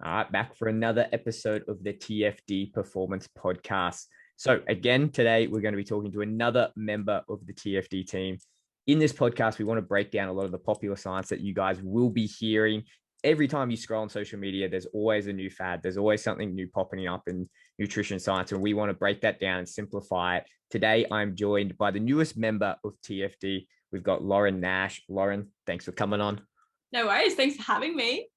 All right, back for another episode of the TFD Performance Podcast. So, again, today we're going to be talking to another member of the TFD team. In this podcast, we want to break down a lot of the popular science that you guys will be hearing. Every time you scroll on social media, there's always a new fad. There's always something new popping up in nutrition science, and we want to break that down and simplify it. Today, I'm joined by the newest member of TFD. We've got Lauren Nash. Lauren, thanks for coming on. No worries. Thanks for having me.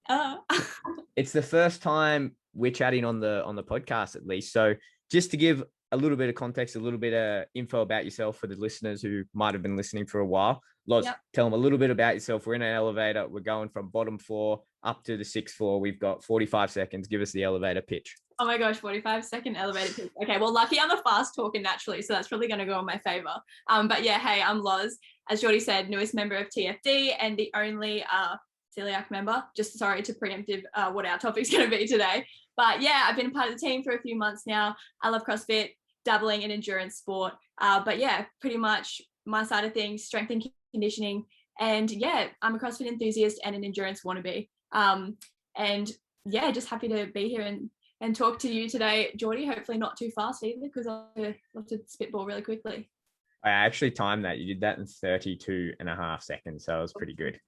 It's the first time we're chatting on the podcast, at least. So just to give a little bit of context, a little bit of info about yourself for the listeners who might have been listening for a while. Loz, Tell them a little bit about yourself. We're in an elevator. We're going from bottom floor up to the sixth floor. We've got 45 seconds. Give us the elevator pitch. Oh my gosh, 45-second elevator pitch. Okay, well, lucky I'm a fast talker naturally, so that's probably going to go in my favor. But yeah, hey, I'm Loz. As Jordy said, newest member of TFD and the only celiac member. Just sorry to preemptive what our topic's going to be today. But yeah, I've been part of the team for a few months now. I love CrossFit, dabbling in endurance sport. But yeah, pretty much my side of things, strength and conditioning. And yeah, I'm a CrossFit enthusiast and an endurance wannabe. And yeah, just happy to be here and talk to you today, Jordy. Hopefully not too fast either, because I love to spitball really quickly. I actually timed that. You did that in 32.5 seconds. So it was pretty good.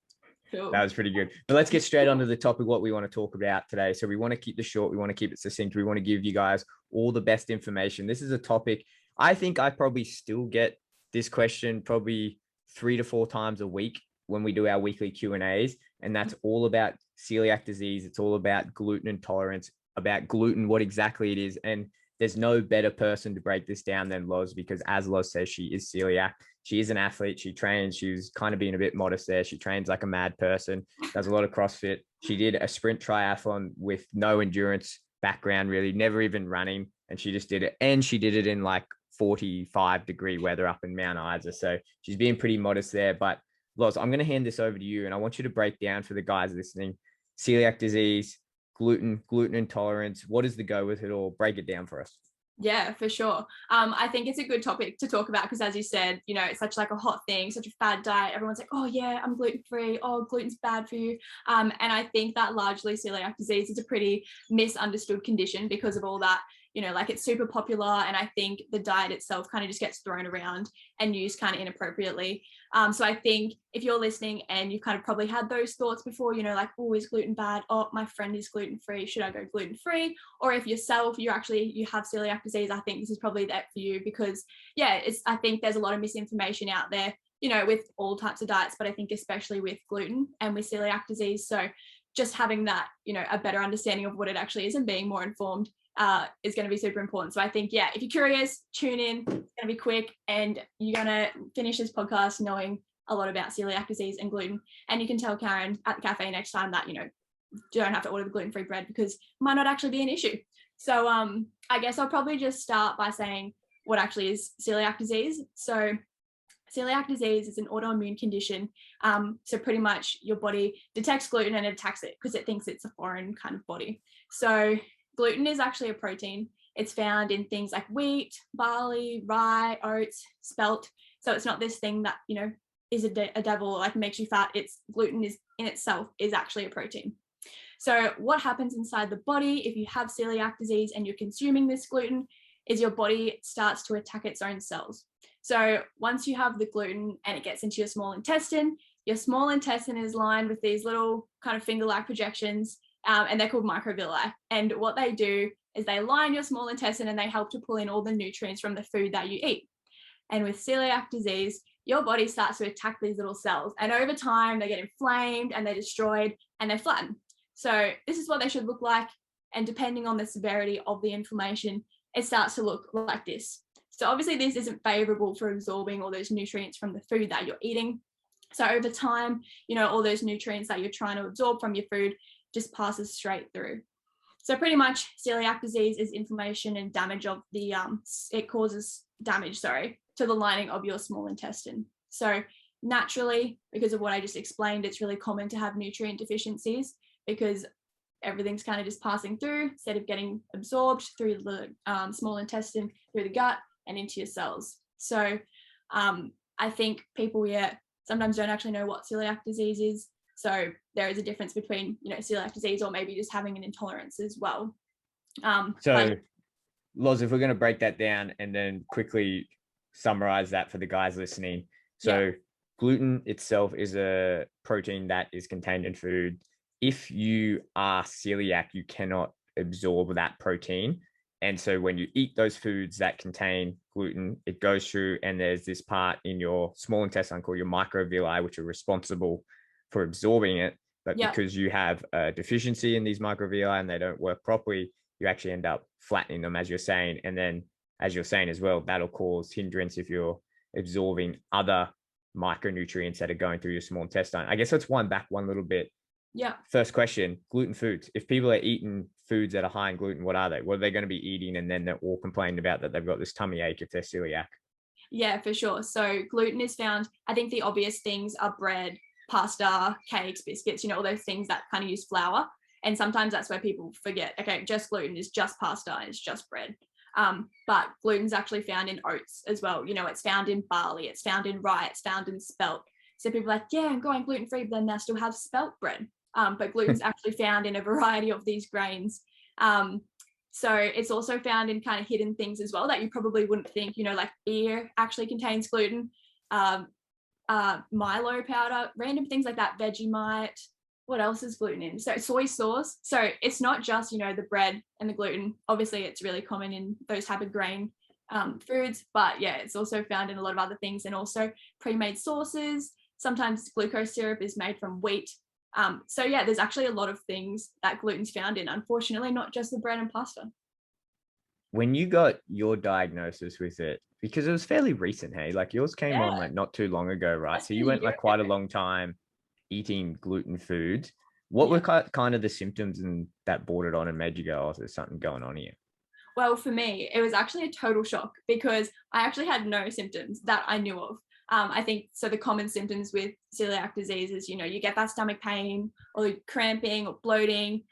Cool. That was pretty good. But let's get straight onto the topic, what we want to talk about today. So we want to keep this short. We want to keep it succinct. We want to give you guys all the best information. This is a topic. I think I probably still get this question probably 3 to 4 times a week when we do our weekly Q&As. And that's all about celiac disease. It's all about gluten intolerance, about gluten, what exactly it is. And there's no better person to break this down than Loz, because as Loz says, she is celiac. She is an athlete. She trains. She's kind of being a bit modest there. She trains like a mad person, does a lot of CrossFit. She did a sprint triathlon with no endurance background, really, never even running. And she just did it. And she did it in like 45-degree weather up in Mount Isa. So she's being pretty modest there. But Loz, I'm going to hand this over to you. And I want you to break down for the guys listening, celiac disease, gluten intolerance. What is the go with it all? Break it down for us. Yeah, for sure. I think it's a good topic to talk about because, as you said, you know, it's such like a hot thing, such a fad diet. Everyone's like, oh yeah, I'm gluten-free. Oh, gluten's bad for you. And I think that largely celiac disease is a pretty misunderstood condition because of all that, you know, like it's super popular. And I think the diet itself kind of just gets thrown around and used kind of inappropriately. So I think if you're listening and you've kind of probably had those thoughts before, you know, like, oh, is gluten bad? Oh, my friend is gluten-free. Should I go gluten-free? Or if yourself, you have celiac disease, I think this is probably that for you because, yeah, I think there's a lot of misinformation out there, you know, with all types of diets, but I think especially with gluten and with celiac disease. So just having that, you know, a better understanding of what it actually is and being more informed is going to be super important. So I think, yeah, if you're curious, tune in. It's going to be quick and you're going to finish this podcast knowing a lot about celiac disease and gluten. And you can tell Karen at the cafe next time that, you know, you don't have to order the gluten-free bread because it might not actually be an issue. So I guess I'll probably just start by saying what actually is celiac disease. So celiac disease is an autoimmune condition. So pretty much your body detects gluten and attacks it because it thinks it's a foreign kind of body. So gluten is actually a protein. It's found in things like wheat, barley, rye, oats, spelt. So it's not this thing that, you know, is a devil, like makes you fat. It's gluten is in itself is actually a protein. So what happens inside the body if you have celiac disease and you're consuming this gluten is your body starts to attack its own cells. So once you have the gluten and it gets into your small intestine is lined with these little kind of finger-like projections, and they're called microvilli. And what they do is they line your small intestine and they help to pull in all the nutrients from the food that you eat. And with celiac disease, your body starts to attack these little cells. And over time, they get inflamed and they're destroyed and they flatten. So this is what they should look like. And depending on the severity of the inflammation, it starts to look like this. So obviously this isn't favorable for absorbing all those nutrients from the food that you're eating. So over time, you know, all those nutrients that you're trying to absorb from your food just passes straight through. So pretty much celiac disease is inflammation and damage of the, it causes damage, to the lining of your small intestine. So naturally, because of what I just explained, it's really common to have nutrient deficiencies because everything's kind of just passing through instead of getting absorbed through the small intestine, through the gut and into your cells. So I think people, sometimes don't actually know what celiac disease is. So there is a difference between, celiac disease or maybe just having an intolerance as well. So Loz, if we're going to break that down and then quickly summarize that for the guys listening. So gluten itself is a protein that is contained in food. If you are celiac, you cannot absorb that protein. And so when you eat those foods that contain gluten, it goes through and there's this part in your small intestine called your microvilli, which are responsible for absorbing it. But because you have a deficiency in these microvilli and they don't work properly, you actually end up flattening them, as you're saying. And then, as you're saying as well, that'll cause hindrance if you're absorbing other micronutrients that are going through your small intestine. I guess let's wind back one little bit. Yeah. First question, gluten foods. If people are eating foods that are high in gluten, what are they? What are they going to be eating? And then they're all complaining about that they've got this tummy ache if they're celiac. Yeah, for sure. So gluten is found, I think the obvious things are bread, pasta, cakes, biscuits, all those things that kind of use flour. And sometimes that's where people forget, okay, just gluten is just pasta, it's just bread. But gluten's actually found in oats as well. It's found in barley, it's found in rye, it's found in spelt. So people are like, yeah, I'm going gluten-free, but then they still have spelt bread. But gluten's actually found in a variety of these grains. So it's also found in kind of hidden things as well that you probably wouldn't think, like beer actually contains gluten, Milo powder, random things like that, Vegemite. What else is gluten in? So soy sauce. So it's not just, the bread and the gluten. Obviously, it's really common in those type of grain foods, but yeah, it's also found in a lot of other things, and also pre-made sauces. Sometimes glucose syrup is made from wheat. So yeah, there's actually a lot of things that gluten's found in, unfortunately, not just the bread and pasta. When you got your diagnosis with it, because it was fairly recent, hey, like yours came on like not too long ago, right? So you went like quite a long time eating gluten foods. What were kind of the symptoms and that brought it on and made you go, oh, there's something going on here? Well, for me, it was actually a total shock because I actually had no symptoms that I knew of. I think so the common symptoms with celiac disease is, you get that stomach pain or cramping or bloating.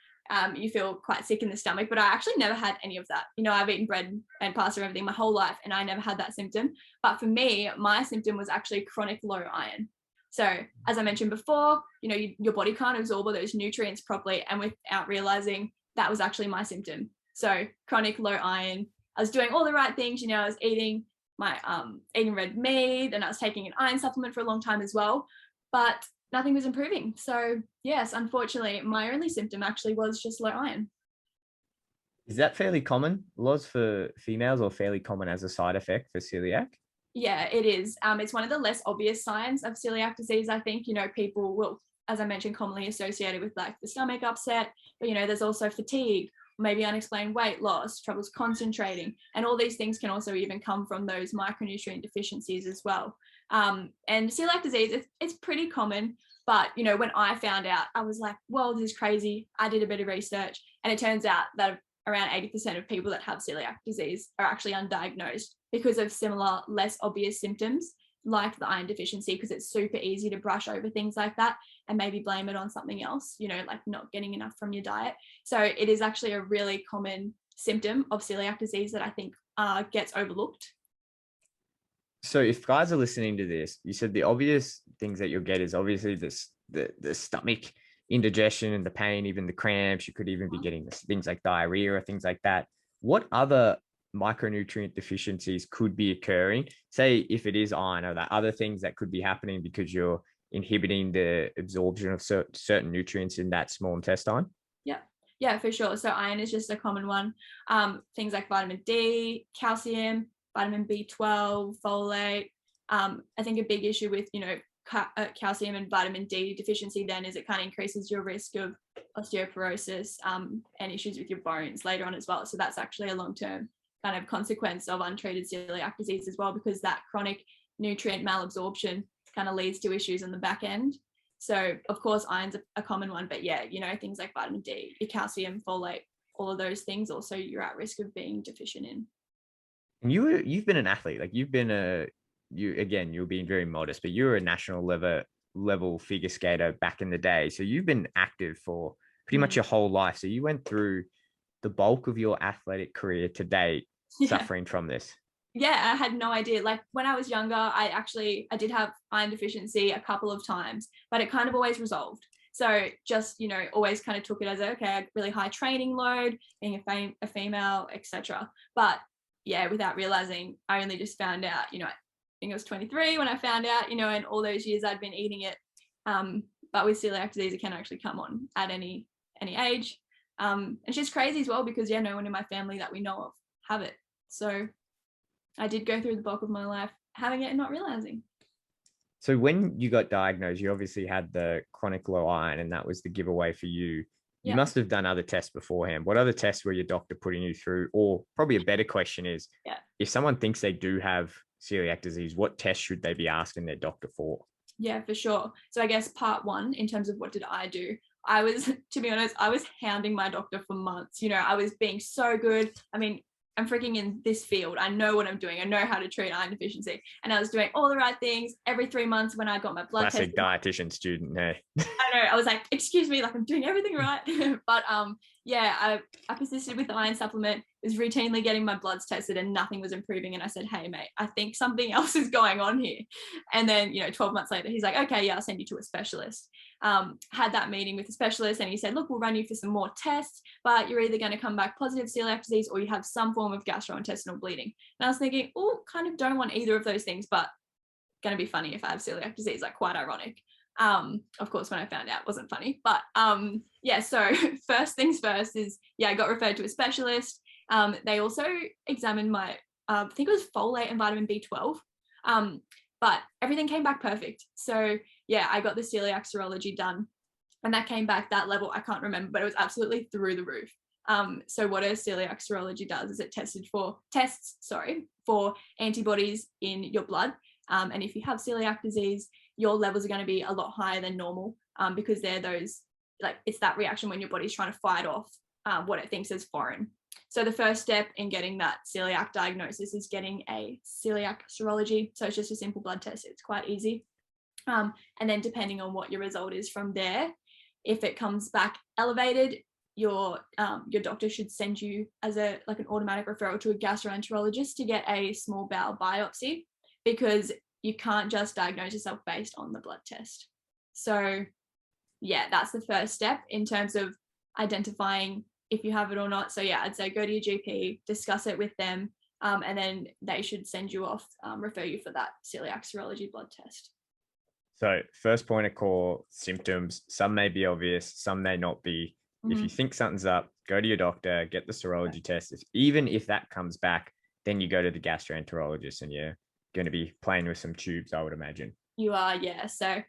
You feel quite sick in the stomach, but I actually never had any of that. I've eaten bread and pasta and everything my whole life, and I never had that symptom. But for me, my symptom was actually chronic low iron. So as I mentioned before, your body can't absorb all those nutrients properly, and without realizing that was actually my symptom. So chronic low iron. I was doing all the right things. I was eating my eating red meat, and I was taking an iron supplement for a long time as well, but nothing was improving. So yes, unfortunately, my only symptom actually was just low iron. Is that fairly common, Loz, for females, or fairly common as a side effect for celiac? Yeah, it is. It's one of the less obvious signs of celiac disease. I think, people will, as I mentioned, commonly associated with like the stomach upset, but, there's also fatigue, maybe unexplained weight loss, troubles concentrating, and all these things can also even come from those micronutrient deficiencies as well. And celiac disease, it's pretty common, but, when I found out, I was like, well, this is crazy. I did a bit of research, and it turns out that around 80% of people that have celiac disease are actually undiagnosed because of similar, less obvious symptoms like the iron deficiency, because it's super easy to brush over things like that and maybe blame it on something else, like not getting enough from your diet. So it is actually a really common symptom of celiac disease that I think gets overlooked. So if guys are listening to this, you said the obvious things that you'll get is obviously the stomach indigestion and the pain, even the cramps. You could even be getting things like diarrhea or things like that. What other micronutrient deficiencies could be occurring? Say if it is iron, or that other things that could be happening because you're inhibiting the absorption of certain nutrients in that small intestine? Yeah, for sure. So iron is just a common one. Things like vitamin D, calcium, vitamin B12, folate. I think a big issue with, calcium and vitamin D deficiency then is it kind of increases your risk of osteoporosis and issues with your bones later on as well. So that's actually a long-term kind of consequence of untreated celiac disease as well, because that chronic nutrient malabsorption kind of leads to issues on the back end. So of course iron's a common one, but yeah, things like vitamin D, your calcium, folate, all of those things also you're at risk of being deficient in. And you've been an athlete, like you're being very modest, but you were a national level figure skater back in the day. So you've been active for pretty much your whole life. So you went through the bulk of your athletic career to date suffering from this. Yeah, I had no idea. Like when I was younger, I did have iron deficiency a couple of times, but it kind of always resolved. So just, you know, always kind of took it as okay, really high training load, being a female, etc. But yeah, without realizing, I only just found out, you know, I think I was 23 when I found out, you know, and all those years I'd been eating it. But with celiac disease, it can actually come on at any age. It's just crazy as well because, yeah, no one in my family that we know of have it. So I did go through the bulk of my life having it and not realizing. So when you got diagnosed, you obviously had the chronic low iron, and that was the giveaway for you. You must have done other tests beforehand. What other tests were your doctor putting you through? Or probably a better question is, if someone thinks they do have celiac disease, what tests should they be asking their doctor for? Yeah, for sure. So I guess part one, in terms of what did I do, I was, to be honest, I was hounding my doctor for months. You know, I was being so good. I mean, I'm freaking in this field. I know what I'm doing. I know how to treat iron deficiency. And I was doing all the right things every 3 months when I got my blood test. Classic dietitian student, hey. I know. I was like, excuse me, like I'm doing everything right. But yeah, I persisted with the iron supplement, was routinely getting my bloods tested and nothing was improving. And I said, hey, mate, I think something else is going on here. And then, you know, 12 months later, he's like, okay, yeah, I'll send you to a specialist. Had that meeting with the specialist and he said, look, we'll run you for some more tests, but you're either going to come back positive celiac disease or you have some form of gastrointestinal bleeding. And I was thinking, oh, kind of don't want either of those things, but going to be funny if I have celiac disease, like quite ironic. Of course, when I found out, it wasn't funny, but yeah, so first things first is, yeah, I got referred to a specialist. They also examined my, I think it was folate and vitamin B12, but everything came back perfect. So yeah, I got the celiac serology done and that came back that level. I can't remember, but it was absolutely through the roof. So what a celiac serology does is it tests for antibodies in your blood. And if you have celiac disease, your levels are going to be a lot higher than normal because they're those, like, it's that reaction when your body's trying to fight off what it thinks is foreign. So the first step in getting that celiac diagnosis is getting a celiac serology. So it's just a simple blood test. It's quite easy. And then depending on what your result is from there, if it comes back elevated, your doctor should send you as an automatic referral to a gastroenterologist to get a small bowel biopsy, because you can't just diagnose yourself based on the blood test. So yeah, that's the first step in terms of identifying if you have it or not. So yeah, I'd say go to your GP, discuss it with them, and then they should send you off, refer you for that celiac serology blood test. So first point of call, symptoms, some may be obvious, some may not be. If you think something's up, go to your doctor, get the serology test. Even if that comes back, then you go to the gastroenterologist and you're going to be playing with some tubes, I would imagine. You are, yeah. So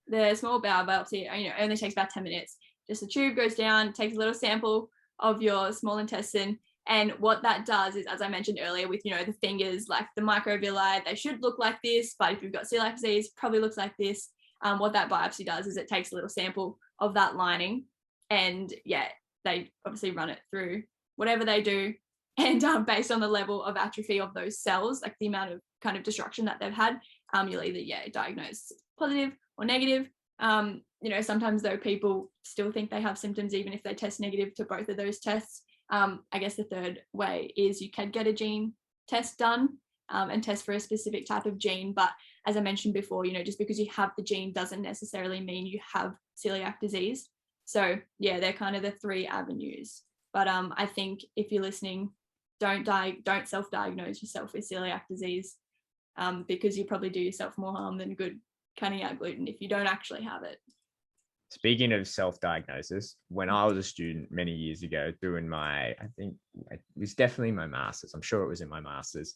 the small bowel biopsy, only takes about 10 minutes. Just the tube goes down, takes a little sample of your small intestine. And what that does is, as I mentioned earlier, with, the fingers, like the microvilli, they should look like this, but if you've got celiac disease, probably looks like this. What that biopsy does is it takes a little sample of that lining, and yeah, they obviously run it through whatever they do. And based on the level of atrophy of those cells, like the amount of kind of destruction that they've had, you'll either, diagnose positive or negative. Sometimes though, people still think they have symptoms even if they test negative to both of those tests. I guess the third way is you can get a gene test done and test for a specific type of gene. But as I mentioned before, just because you have the gene doesn't necessarily mean you have celiac disease. So yeah, they're kind of the three avenues. But I think if you're listening, don't self-diagnose yourself with celiac disease, because you probably do yourself more harm than good cutting out gluten if you don't actually have it. Speaking of self-diagnosis, when I was a student many years ago doing I think it was definitely my master's. I'm sure it was in my master's.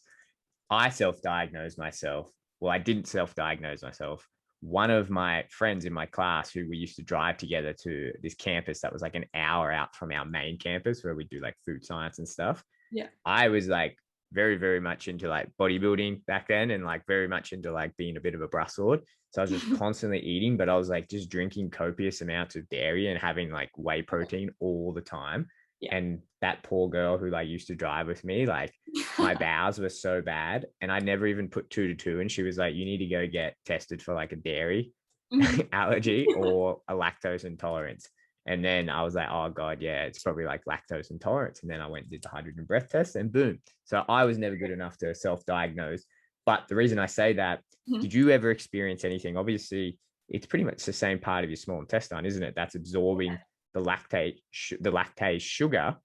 I self-diagnosed myself. Well, I didn't self-diagnose myself. One of my friends in my class, who we used to drive together to this campus that was like an hour out from our main campus where we do like food science and stuff. Yeah. I was like very, very much into like bodybuilding back then, and like very much into like being a bit of a brussword. So I was just constantly eating, but I was like just drinking copious amounts of dairy and having like whey protein all the time. Yeah. And that poor girl who like used to drive with me, like my bowels were so bad, and I never even put 2 to 2. And she was like, you need to go get tested for like a dairy allergy or a lactose intolerance. And then I was like, oh God, yeah, it's probably like lactose intolerance. And then I went and did the hydrogen breath test and boom. So I was never good enough to self-diagnose. But the reason I say that, did you ever experience anything? Obviously, it's pretty much the same part of your small intestine, isn't it? That's absorbing the lactase sugar.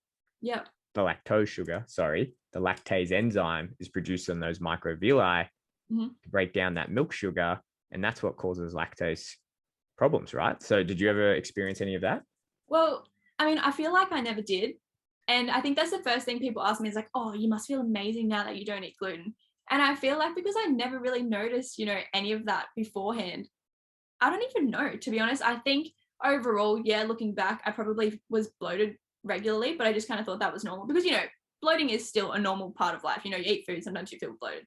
Yep. The lactose sugar, sorry, the lactase enzyme is produced on those microvilli to break down that milk sugar. And that's what causes lactose problems, right? So did you ever experience any of that? Well, I mean, I feel like I never did. And I think that's the first thing people ask me is like, oh, you must feel amazing now that you don't eat gluten. And I feel like because I never really noticed, any of that beforehand, I don't even know, to be honest. I think overall, yeah, looking back, I probably was bloated regularly, but I just kind of thought that was normal because, bloating is still a normal part of life. You eat food, sometimes you feel bloated.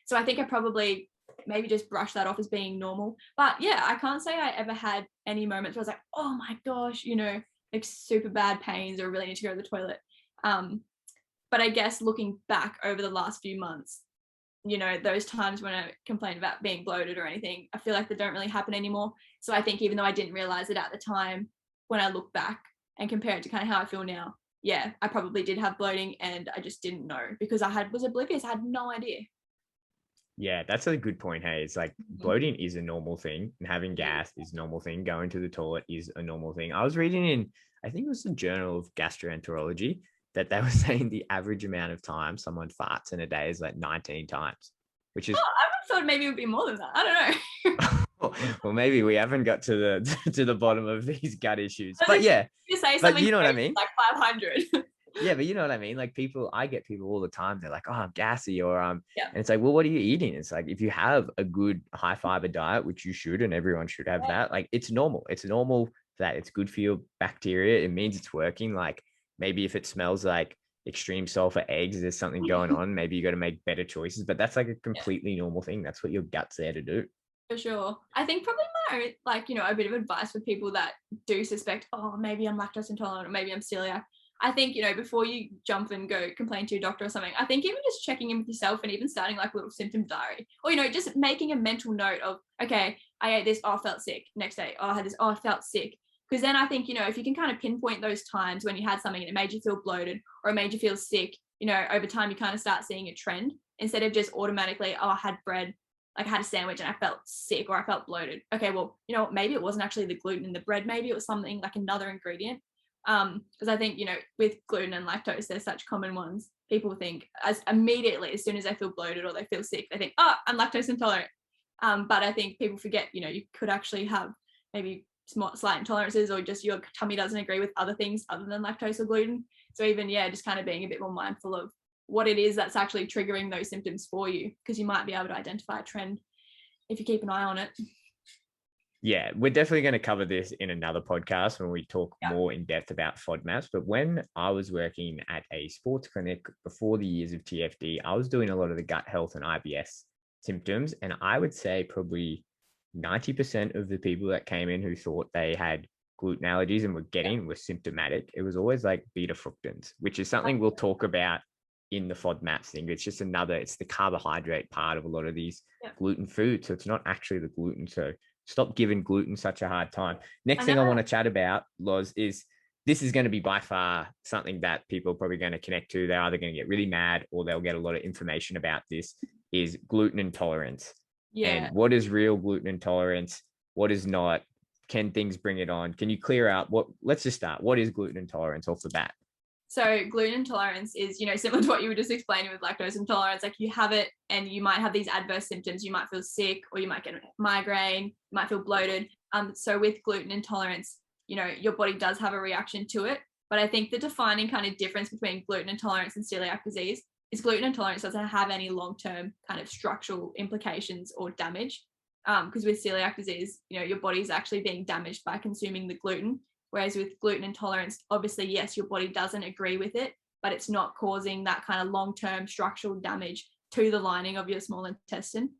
So I think I probably maybe just brushed that off as being normal. But yeah, I can't say I ever had any moments where I was like, oh my gosh, like super bad pains or really need to go to the toilet. But I guess looking back over the last few months, those times when I complained about being bloated or anything, I feel like they don't really happen anymore. So I think even though I didn't realize it at the time, when I look back and compare it to kind of how I feel now, yeah, I probably did have bloating and I just didn't know because was oblivious. I had no idea. Yeah, that's a good point. Hey, it's like bloating is a normal thing and having gas is a normal thing. Going to the toilet is a normal thing. I was reading in, I think it was the Journal of Gastroenterology, that they were saying the average amount of time someone farts in a day is like 19 times, which is. I would have thought maybe it would be more than that. I don't know. Well, maybe we haven't got to the bottom of these gut issues, but yeah. You say but you know what I mean? Like 500. Yeah, but you know what I mean? Like I get people all the time. They're like, oh, I'm gassy or yeah. And it's like, well, what are you eating? It's like, if you have a good high fiber diet, which you should, and everyone should have that, like it's normal. It's normal that it's good for your bacteria. It means it's working. Like maybe if it smells like extreme sulfur eggs, there's something going on. Maybe you got to make better choices, but that's like a completely normal thing. That's what your gut's there to do. For sure. I think probably a bit of advice for people that do suspect, oh, maybe I'm lactose intolerant or maybe I'm celiac. I think, before you jump and go complain to your doctor or something, I think even just checking in with yourself and even starting like a little symptom diary or, just making a mental note of, okay, I ate this, oh, I felt sick. Next day, oh, I had this, oh, I felt sick. Because then I think, if you can kind of pinpoint those times when you had something and it made you feel bloated or it made you feel sick, over time you kind of start seeing a trend instead of just automatically, oh, I had bread, like I had a sandwich and I felt sick or I felt bloated. Okay, well, maybe it wasn't actually the gluten in the bread. Maybe it was something like another ingredient. Because I think, with gluten and lactose, they're such common ones. People think as soon as they feel bloated or they feel sick, they think, oh, I'm lactose intolerant. But I think people forget, you could actually have maybe slight intolerances or just your tummy doesn't agree with other things other than lactose or gluten. So even, just kind of being a bit more mindful of what it is that's actually triggering those symptoms for you, because you might be able to identify a trend if you keep an eye on it. Yeah, we're definitely going to cover this in another podcast when we talk more in depth about FODMAPs. But when I was working at a sports clinic before the years of TFD, I was doing a lot of the gut health and IBS symptoms. And I would say probably 90% of the people that came in who thought they had gluten allergies and were symptomatic. It was always like beta fructans, which is something we'll talk about in the FODMAPs thing. It's just it's the carbohydrate part of a lot of these gluten foods. So it's not actually the gluten. So stop giving gluten such a hard time. Next thing I want to chat about, Loz, is this is going to be by far something that people are probably going to connect to. They're either going to get really mad or they'll get a lot of information about this, is gluten intolerance. Yeah. And what is real gluten intolerance? What is not? Can things bring it on? Can you clear out let's just start. What is gluten intolerance off the bat? So gluten intolerance is, similar to what you were just explaining with lactose intolerance. Like you have it and you might have these adverse symptoms. You might feel sick or you might get a migraine, you might feel bloated. So with gluten intolerance, your body does have a reaction to it. But I think the defining kind of difference between gluten intolerance and celiac disease is gluten intolerance doesn't have any long-term kind of structural implications or damage. Because with celiac disease, your body's actually being damaged by consuming the gluten. Whereas with gluten intolerance, obviously, yes, your body doesn't agree with it, but it's not causing that kind of long-term structural damage to the lining of your small intestine.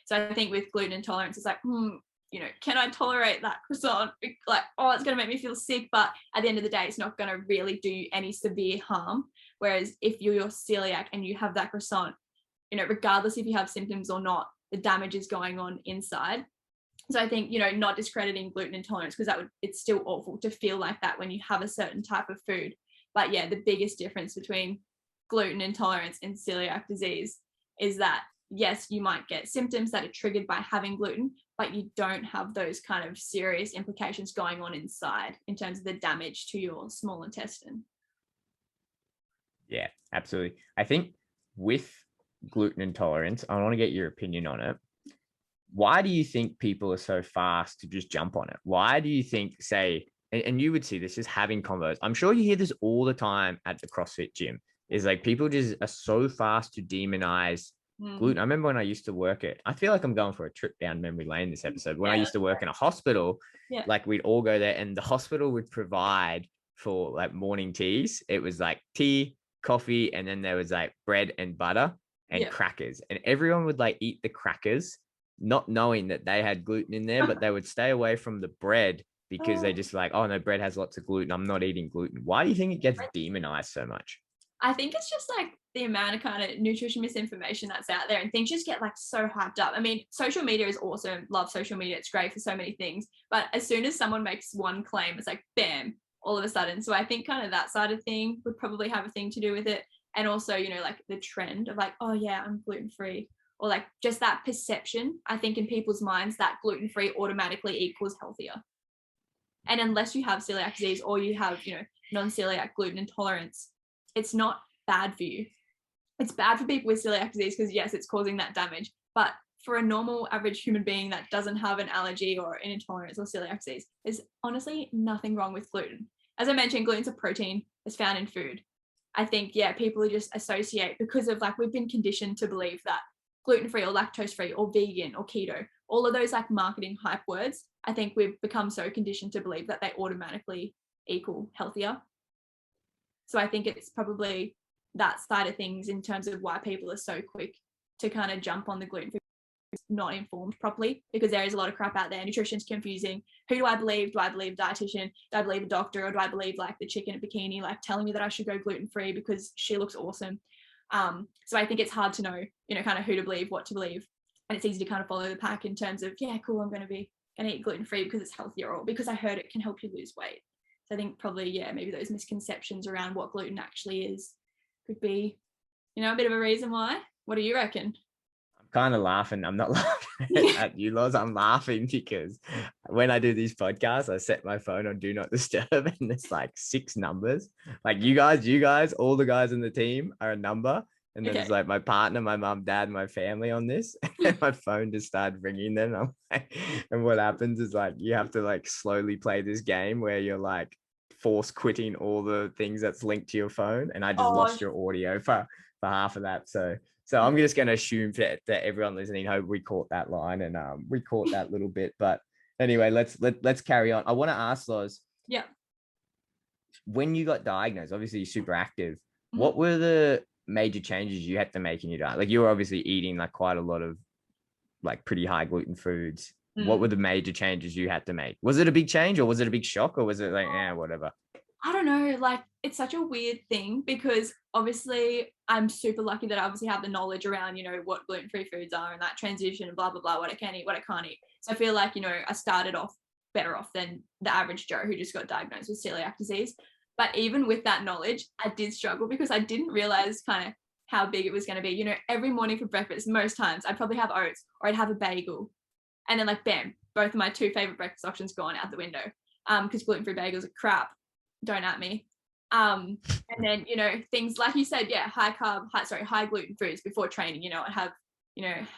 So I think with gluten intolerance, it's like, can I tolerate that croissant? Like, oh, it's going to make me feel sick. But at the end of the day, it's not going to really do you any severe harm. Whereas if you're celiac and you have that croissant, regardless if you have symptoms or not, the damage is going on inside. So I think, not discrediting gluten intolerance, because it's still awful to feel like that when you have a certain type of food. But yeah, the biggest difference between gluten intolerance and celiac disease is that yes, you might get symptoms that are triggered by having gluten, but you don't have those kind of serious implications going on inside in terms of the damage to your small intestine. Yeah, absolutely. I think with gluten intolerance, I want to get your opinion on it. Why do you think people are so fast to just jump on it? Why do you think, say, and you would see this as having convos. I'm sure you hear this all the time at the CrossFit gym, is like people just are so fast to demonize gluten. I remember when I used to work I feel like I'm going for a trip down memory lane this episode. When I used to work in a hospital, like we'd all go there and the hospital would provide for like morning teas. It was like tea, coffee, and then there was like bread and butter and crackers. And everyone would like eat the crackers, not knowing that they had gluten in there, but they would stay away from the bread because they just like, oh no, bread has lots of gluten. I'm not eating gluten. Why do you think it gets demonized so much? I think it's just like the amount of kind of nutrition misinformation that's out there, and things just get like so hyped up. I mean, social media is awesome. Love social media. It's great for so many things. But as soon as someone makes one claim, it's like, bam, all of a sudden. So I think kind of that side of thing would probably have a thing to do with it. And also, you know, like the trend of like, oh yeah, I'm gluten-free. Or like just that perception, I think in people's minds that gluten-free automatically equals healthier. And unless you have celiac disease or you have, you know, non-celiac gluten intolerance, it's not bad for you. It's bad for people with celiac disease because yes, it's causing that damage. But for a normal average human being that doesn't have an allergy or an intolerance or celiac disease, there's honestly nothing wrong with gluten. As I mentioned, gluten's a protein that's found in food. I think, yeah, people just associate because of like, we've been conditioned to believe that gluten-free or lactose-free or vegan or keto, all of those like marketing hype words, I think we've become so conditioned to believe that they automatically equal healthier. So I think it's probably that side of things in terms of why people are so quick to kind of jump on the gluten-free, not informed properly, because there is a lot of crap out there. Nutrition's confusing. Who do I believe? Do I believe a dietitian? Do I believe a doctor? Or do I believe like the chick in a bikini, like telling me that I should go gluten-free because she looks awesome? So I think it's hard to know, you know, kind of who to believe, what to believe. And it's easy to kind of follow the pack in terms of, yeah, cool, I'm going to eat gluten-free because it's healthier or because I heard it can help you lose weight. So I think probably, yeah, maybe those misconceptions around what gluten actually is could be, you know, a bit of a reason why. What do you reckon? I'm kind of laughing. I'm not laughing at you, Loz. I'm laughing because when I do these podcasts, I set my phone on do not disturb and there's like 6 numbers. Like you guys, all the guys in the team are a number. And then there's like my partner, my mom, dad, my family on this. And my phone just started ringing then. I'm like, and what happens is like, you have to like slowly play this game where you're like force quitting all the things that's linked to your phone. And I just lost your audio for half of that. So I'm just going to assume that everyone listening, hope we caught that line and we caught that little bit. But anyway, let's carry on. I want to ask Loz. Yeah. When you got diagnosed, obviously you're super active. What were the major changes you had to make in your diet? Like you were obviously eating like quite a lot of like pretty high gluten foods. What were the major changes you had to make? Was it a big change or was it a big shock or was it like, whatever? I don't know, like it's such a weird thing because obviously I'm super lucky that I obviously have the knowledge around, you know, what gluten-free foods are and that transition and blah, blah, blah, what I can eat, what I can't eat. So I feel like, you know, I started off better off than the average Joe who just got diagnosed with celiac disease. But even with that knowledge, I did struggle because I didn't realize kind of how big it was going to be. You know, every morning for breakfast, most times I'd probably have oats or I'd have a bagel. And then like, bam, both of my 2 favorite breakfast options gone out the window because gluten-free bagels are crap. Don't at me. And then, you know, things like you said, yeah, high gluten foods before training, you know, I'd have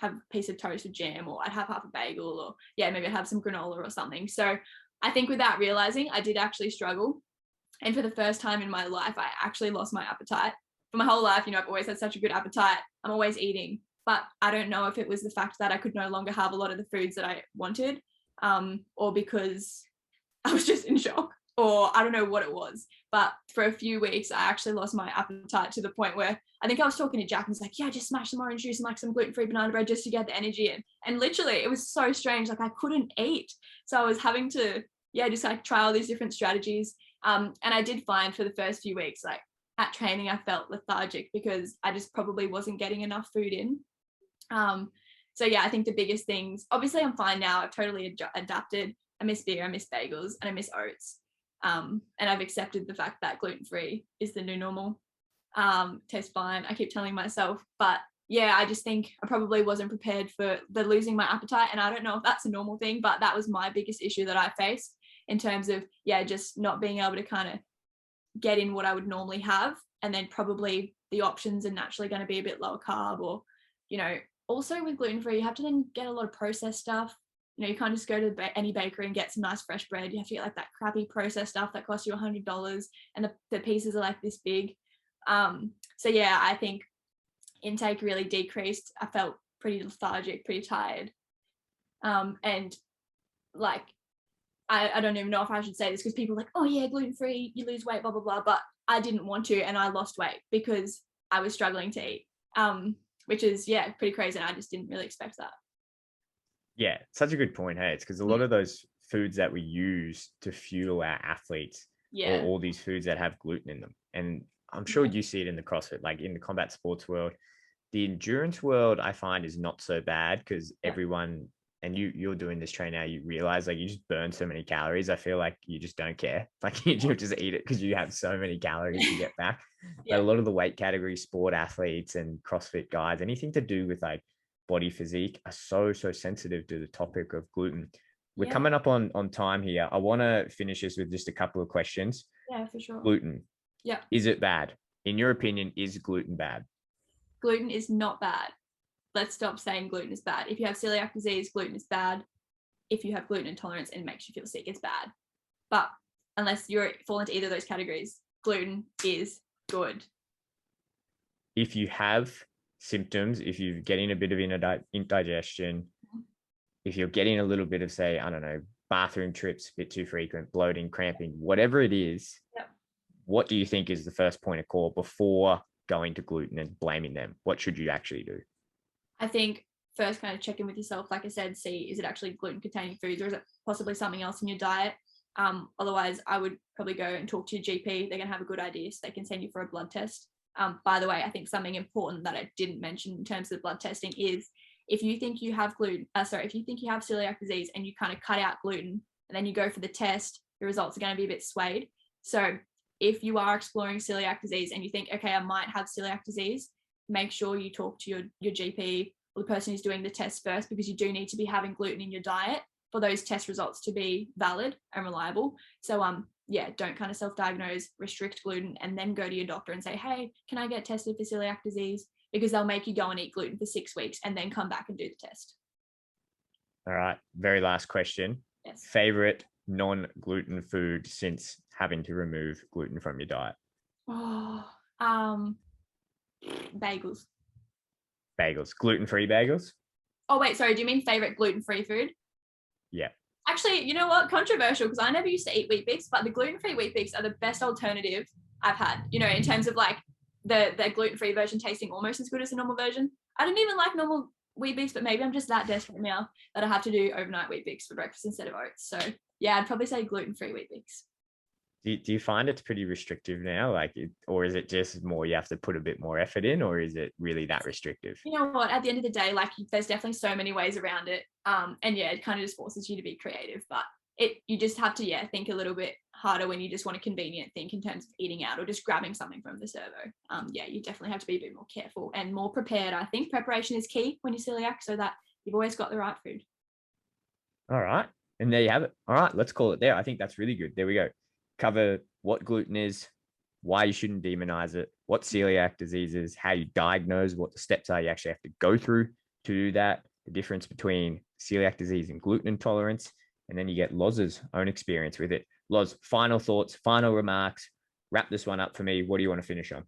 a piece of toast with jam or I'd have half a bagel or yeah, maybe I'd have some granola or something. So I think without realizing, I did actually struggle. And for the first time in my life, I actually lost my appetite. For my whole life, you know, I've always had such a good appetite. I'm always eating, but I don't know if it was the fact that I could no longer have a lot of the foods that I wanted, or because I was just in shock. Or I don't know what it was, but for a few weeks, I actually lost my appetite to the point where I think I was talking to Jack and was like, yeah, just smash some orange juice and like some gluten-free banana bread just to get the energy in. And literally it was so strange. Like I couldn't eat. So I was having to, yeah, just like try all these different strategies. And I did find for the first few weeks, like at training, I felt lethargic because I just probably wasn't getting enough food in. So yeah, I think the biggest things, obviously I'm fine now. I've totally adapted. I miss beer, I miss bagels, and I miss oats. And I've accepted the fact that gluten-free is the new normal. Tastes fine, I keep telling myself, but yeah, I just think I probably wasn't prepared for the losing my appetite. And I don't know if that's a normal thing, but that was my biggest issue that I faced in terms of, yeah, just not being able to kind of get in what I would normally have. And then probably the options are naturally going to be a bit lower carb, or, you know, also with gluten-free, you have to then get a lot of processed stuff. You know, you can't just go to any bakery and get some nice fresh bread. You have to get like that crappy processed stuff that costs you $100, and the pieces are like this big. So yeah, I think intake really decreased. I felt pretty lethargic, pretty tired. And like, I don't even know if I should say this, because people are like, oh yeah, gluten-free, you lose weight, blah, blah, blah. But I didn't want to, and I lost weight because I was struggling to eat, which is, yeah, pretty crazy. And I just didn't really expect that. Yeah, such a good point. Hey, it's because a lot of those foods that we use to fuel our athletes, Yeah. or all these foods that have gluten in them. And I'm sure you see it in the CrossFit, like in the combat sports world. The endurance world, I find, is not so bad because everyone, and you're doing this train now, you realize like you just burn so many calories. I feel like you just don't care. Like you just eat it because you have so many calories to get back. But a lot of the weight category sport athletes and CrossFit guys, anything to do with like body physique, are so sensitive to the topic of gluten. We're coming up on time here. I want to finish this with just a couple of questions. Yeah, for sure. Gluten. Yeah. Is it bad? In your opinion, is gluten bad? Gluten is not bad. Let's stop saying gluten is bad. If you have celiac disease, gluten is bad. If you have gluten intolerance and it makes you feel sick, it's bad. But unless you fall into either of those categories, gluten is good. If you have symptoms, if you're getting a bit of indigestion, if you're getting a little bit of, say, I don't know, bathroom trips, a bit too frequent, bloating, cramping, whatever it is, what do you think is the first point of call before going to gluten and blaming them? What should you actually do? I think first kind of check in with yourself. Like I said, see, is it actually gluten containing foods, or is it possibly something else in your diet? Otherwise, I would probably go and talk to your GP. They're going to have a good idea, so they can send you for a blood test. By the way, I think something important that I didn't mention in terms of blood testing is if you think you have if you think you have celiac disease and you kind of cut out gluten and then you go for the test, the results are going to be a bit swayed. So if you are exploring celiac disease and you think, okay, I might have celiac disease, make sure you talk to your GP or the person who's doing the test first, because you do need to be having gluten in your diet for those test results to be valid and reliable. So yeah, don't kind of self-diagnose, restrict gluten, and then go to your doctor and say, hey, can I get tested for celiac disease? Because they'll make you go and eat gluten for 6 weeks and then come back and do the test. All right. Very last question. Yes. Favorite non-gluten food since having to remove gluten from your diet? Bagels. Bagels. Gluten-free bagels? Oh, wait, sorry. Do you mean favorite gluten-free food? Yeah. Actually, you know what? Controversial, because I never used to eat Wheat Bix, but the gluten-free Wheat Bix are the best alternative I've had, you know, in terms of like the gluten-free version tasting almost as good as the normal version. I didn't even like normal Wheat Bix, but maybe I'm just that desperate now that I have to do overnight Wheat Bix for breakfast instead of oats. So yeah, I'd probably say gluten-free Wheat Bix. Do you find it's pretty restrictive now? Like, or is it just more you have to put a bit more effort in, or is it really that restrictive? You know what? At the end of the day, like there's definitely so many ways around it. And yeah, it kind of just forces you to be creative, but you just have to, think a little bit harder when you just want a convenient thing in terms of eating out or just grabbing something from the servo. You definitely have to be a bit more careful and more prepared. I think preparation is key when you're celiac, so that you've always got the right food. All right. And there you have it. All right. Let's call it there. I think that's really good. There we go. Cover what gluten is, why you shouldn't demonize it, what celiac disease is, how you diagnose, what the steps are you actually have to go through to do that, the difference between celiac disease and gluten intolerance, and then you get Loz's own experience with it. Loz, final thoughts, final remarks. Wrap this one up for me. What do you want to finish on?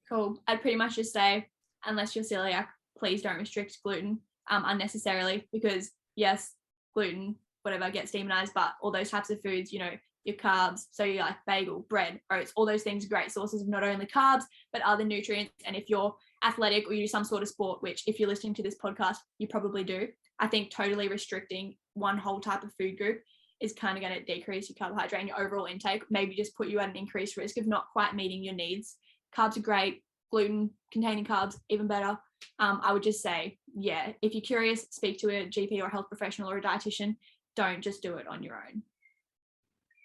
Cool. I'd pretty much just say, unless you're celiac, please don't restrict gluten unnecessarily, because yes, gluten, whatever, gets demonized, but all those types of foods, you know, your carbs, so you like bagel, bread, oats, all those things are great sources of not only carbs but other nutrients. And if you're athletic or you do some sort of sport, which if you're listening to this podcast you probably do, I think totally restricting one whole type of food group is kind of going to decrease your carbohydrate and your overall intake, maybe just put you at an increased risk of not quite meeting your needs. Carbs are great, gluten containing carbs even better. I would just say, if you're curious, speak to a GP or a health professional or a dietitian. Don't just do it on your own.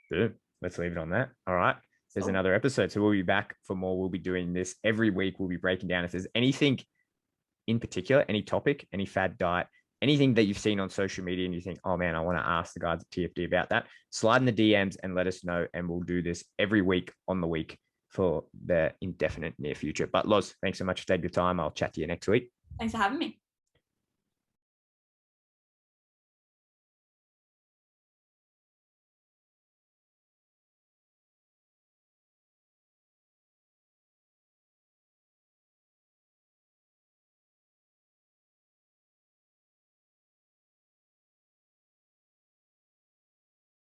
Good. Let's leave it on that. All right. There's another episode. So we'll be back for more. We'll be doing this every week. We'll be breaking down if there's anything in particular, any topic, any fad diet, anything that you've seen on social media and you think, oh man, I want to ask the guys at TFD about that, slide in the DMs and let us know. And we'll do this every week on the week for the indefinite near future. But Loz, thanks so much for taking your time. I'll chat to you next week. Thanks for having me.